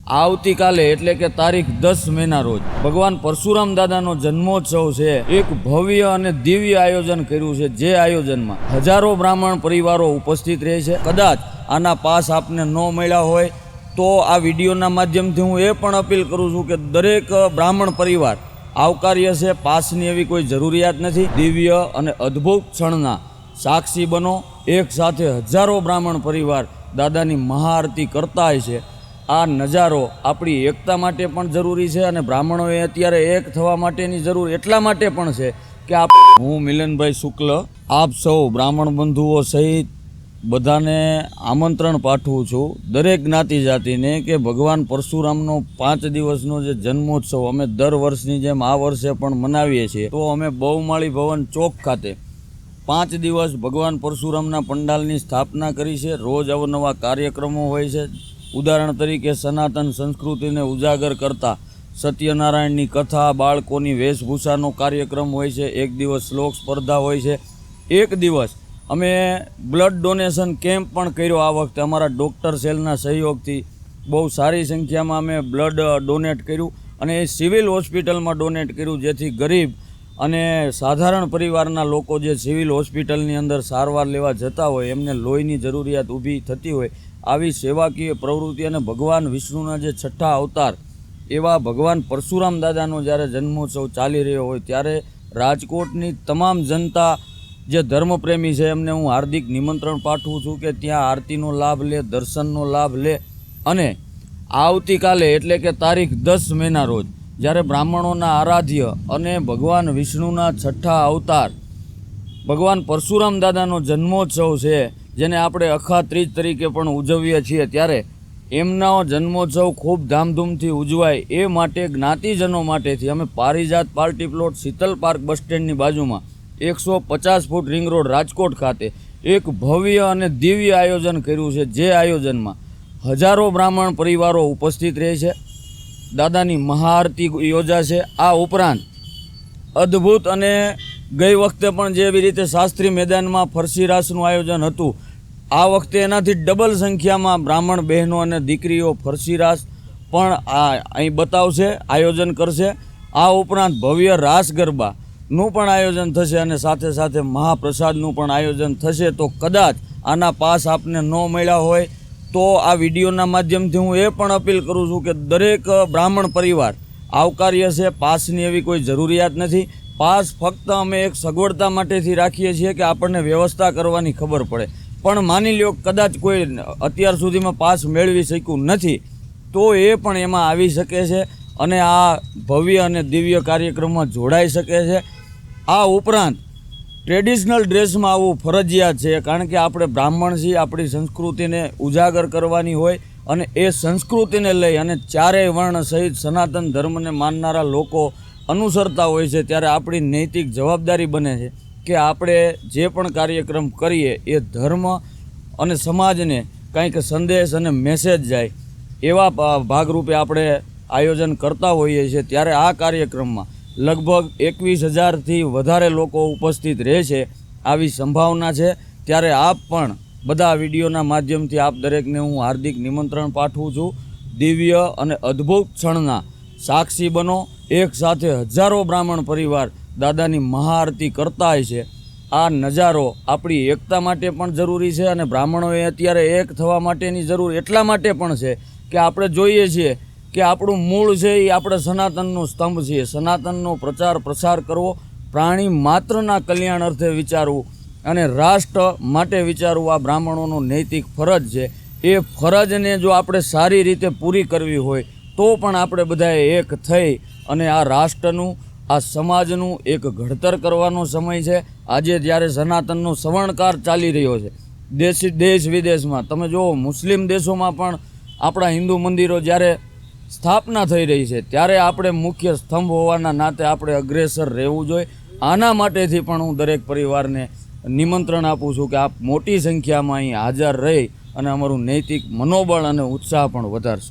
આવતીકાલે એટલે કે તારીખ 10 મેના રોજ ભગવાન પરશુરામ દાદાનો જન્મોત્સવ છે. એક ભવ્ય અને દિવ્ય આયોજન કર્યું છે. જે આયોજનમાં હજારો બ્રાહ્મણ પરિવારો ઉપસ્થિત રહે છે. કદાચ આના પાસ આપને ન મળ્યા હોય તો આ વિડીયોના માધ્યમથી હું એ પણ અપીલ કરું છું કે દરેક બ્રાહ્મણ પરિવાર આવકાર્ય છે. પાસની એવી કોઈ જરૂરિયાત નથી. દિવ્ય અને અદ્ભુત ક્ષણના સાક્ષી બનો. એક સાથે હજારો બ્રાહ્મણ પરિવાર દાદાની મહાઆરતી કરતા હોય છે. આ નજારો આપણી એકતા માટે પણ જરૂરી છે અને બ્રાહ્મણોએ અત્યારે એક થવા માટેની જરૂર એટલા માટે પણ છે કે હું મિલનભાઈ શુક્લ આપ સૌ બ્રાહ્મણ બંધુઓ સહિત બધાને આમંત્રણ પાઠવું છું, દરેક જ્ઞાતિ જાતિને, કે ભગવાન પરશુરામનો 5 દિવસનો જે જન્મોત્સવ અમે દર વર્ષની જેમ આ વર્ષે પણ મનાવીએ છીએ. તો અમે બહુમાળી ભવન ચોક ખાતે 5 દિવસ ભગવાન પરશુરામના પંડાલની સ્થાપના કરી છે. રોજ અવનવા કાર્યક્રમો હોય છે. ઉદાહરણ તરીકે સનાતન સંસ્કૃતિને ઉજાગર કરતા સત્યનારાયણની કથા, બાળકોની વેશભૂષાનો કાર્યક્રમ હોય છે. એક દિવસ શ્લોક સ્પર્ધા હોય છે. એક દિવસ અમે બ્લડ ડોનેશન કેમ્પ પણ કર્યો. આ વખતે અમારા ડૉક્ટર સેલના સહયોગથી બહુ સારી સંખ્યામાં અમે બ્લડ ડોનેટ કર્યું અને એ સિવિલ હોસ્પિટલમાં ડોનેટ કર્યું, જેથી ગરીબ અને સાધારણ પરિવારના લોકો જે સિવિલ હોસ્પિટલની અંદર સારવાર લેવા જતા હોય એમને લોહીની જરૂરિયાત ઊભી થતી હોય. આવી સેવાકીય પ્રવૃત્તિ અને ભગવાન વિષ્ણુના જે 6ઠ્ઠા અવતાર એવા ભગવાન પરશુરામ દાદાનો જ્યારે જન્મોત્સવ ચાલી રહ્યો હોય ત્યારે રાજકોટની તમામ જનતા જે ધર્મપ્રેમી છે એમને હું હાર્દિક નિમંત્રણ પાઠવું છું કે ત્યાં આરતીનો લાભ લે, દર્શનનો લાભ લે. અને આવતીકાલે એટલે કે તારીખ 10 મેના રોજ જ્યારે બ્રાહ્મણોના આરાધ્ય અને ભગવાન વિષ્ણુના 6ઠ્ઠા અવતાર ભગવાન પરશુરામ દાદાનો જન્મોત્સવ છે, જેને આપણે અખા ત્રીજ તરીકે પણ ઉજવીએ છીએ, ત્યારે એમનો જન્મોત્સવ ખૂબ ધામધૂમથી ઉજવાય એ માટે જ્ઞાતિજનો માટેથી અમે Parijat party plot Shital park bus સ્ટેન્ડની બાજુમાં 150 ફૂટ રિંગ રોડ રાજકોટ ખાતે એક ભવ્ય અને દિવ્ય આયોજન કર્યું છે. જે આયોજનમાં હજારો બ્રાહ્મણ પરિવારો ઉપસ્થિત રહે છે. દાદાની મહાઆરતી યોજાશે. આ ઉપરાંત અદ્ભુત અને ગઈ વખતે પણ જેવી રીતે શાસ્ત્રી મેદાનમાં ફરસી રાસનું આયોજન હતું, આ વખતે એનાથી ડબલ સંખ્યામાં બ્રાહ્મણ બહેનો અને દીકરીઓ ફરસી રાસ પણ અહીં બતાવશે, આયોજન કરશે. આ ઉપરાંત ભવ્ય રાસ ગરબાનું પણ આયોજન થશે અને સાથે સાથે મહાપ્રસાદનું પણ આયોજન થશે. તો કદાચ આના પાસ આપને ન મળ્યા હોય તો આ વિડીયોના માધ્યમથી હું એ પણ અપીલ કરું છું કે દરેક બ્રાહ્મણ પરિવાર આવકાર્ય છે. પાસની એવી કોઈ જરૂરિયાત નથી. પાસ ફક્ત અમે એક સગવડતા માટેથી રાખીએ છીએ કે આપણને વ્યવસ્થા કરવાની ખબર પડે. પણ માની લ્યો કદાચ કોઈ અત્યાર સુધીમાં પાસ મેળવી શક્યું નથી તો એ પણ એમાં આવી શકે છે અને આ ભવ્ય અને દિવ્ય કાર્યક્રમમાં જોડાઈ શકે છે. આ ઉપરાંત ટ્રેડિશનલ ડ્રેસમાં આવવું ફરજિયાત છે, કારણ કે આપણે બ્રાહ્મણ છીએ, આપણી સંસ્કૃતિને ઉજાગર કરવાની હોય અને એ સંસ્કૃતિને લઈ અને ચારેય વર્ણ સહિત સનાતન ધર્મને માનનારા લોકો અનુસરતા હોય છે. ત્યારે આપણી નૈતિક જવાબદારી બને છે કે આપણે જે પણ કાર્યક્રમ કરીએ એ ધર્મ અને સમાજને કંઈક સંદેશ અને મેસેજ જાય એવા ભાગરૂપે આપણે આયોજન કરતા હોઈએ છીએ. ત્યારે આ કાર્યક્રમમાં લગભગ 21,000થી વધારે લોકો ઉપસ્થિત રહે છે આવી સંભાવના છે. ત્યારે આપ પણ બધા વિડીયોના માધ્યમથી આપ દરેકને હું હાર્દિક નિમંત્રણ પાઠવું છું. દિવ્ય અને અદ્ભુત ક્ષણના સાક્ષી બનો. એક સાથે હજારો બ્રાહ્મણ પરિવાર દાદાની મહાઆરતી કરતા હોય છે. આ નજારો આપણી એકતા માટે પણ જરૂરી છે અને બ્રાહ્મણોએ અત્યારે એક થવા માટેની જરૂર એટલા માટે પણ છે કે આપણે જોઈએ છીએ કે આપણું મૂળ છે એ આપણે સનાતનનો સ્તંભ છીએ. સનાતનનો પ્રચાર પ્રસાર કરવો, પ્રાણી માત્રના કલ્યાણ અર્થે વિચારવું અને રાષ્ટ્ર માટે વિચારવું આ બ્રાહ્મણોનો નૈતિક ફરજ છે. એ ફરજને જો આપણે સારી રીતે પૂરી કરવી હોય તો પણ આપણે બધાએ એક થઈ અને આ રાષ્ટ્રનું, આ સમાજનું એક ઘડતર કરવાનો સમય છે. આજે જ્યારે સનાતનનો સવર્ણકાર ચાલી રહ્યો છે દેશ વિદેશમાં, તમે જુઓ મુસ્લિમ દેશોમાં પણ આપણા હિન્દુ મંદિરો જ્યારે સ્થાપના થઈ રહી છે ત્યારે આપણે મુખ્ય સ્તંભ હોવાના નાતે આપણે અગ્રેસર રહેવું જોઈએ. આના માટેથી પણ હું દરેક પરિવારને નિમંત્રણ આપું છું કે આપ મોટી સંખ્યામાં અહીં હાજર રહી અને અમારું નૈતિક મનોબળ અને ઉત્સાહ પણ વધારશો.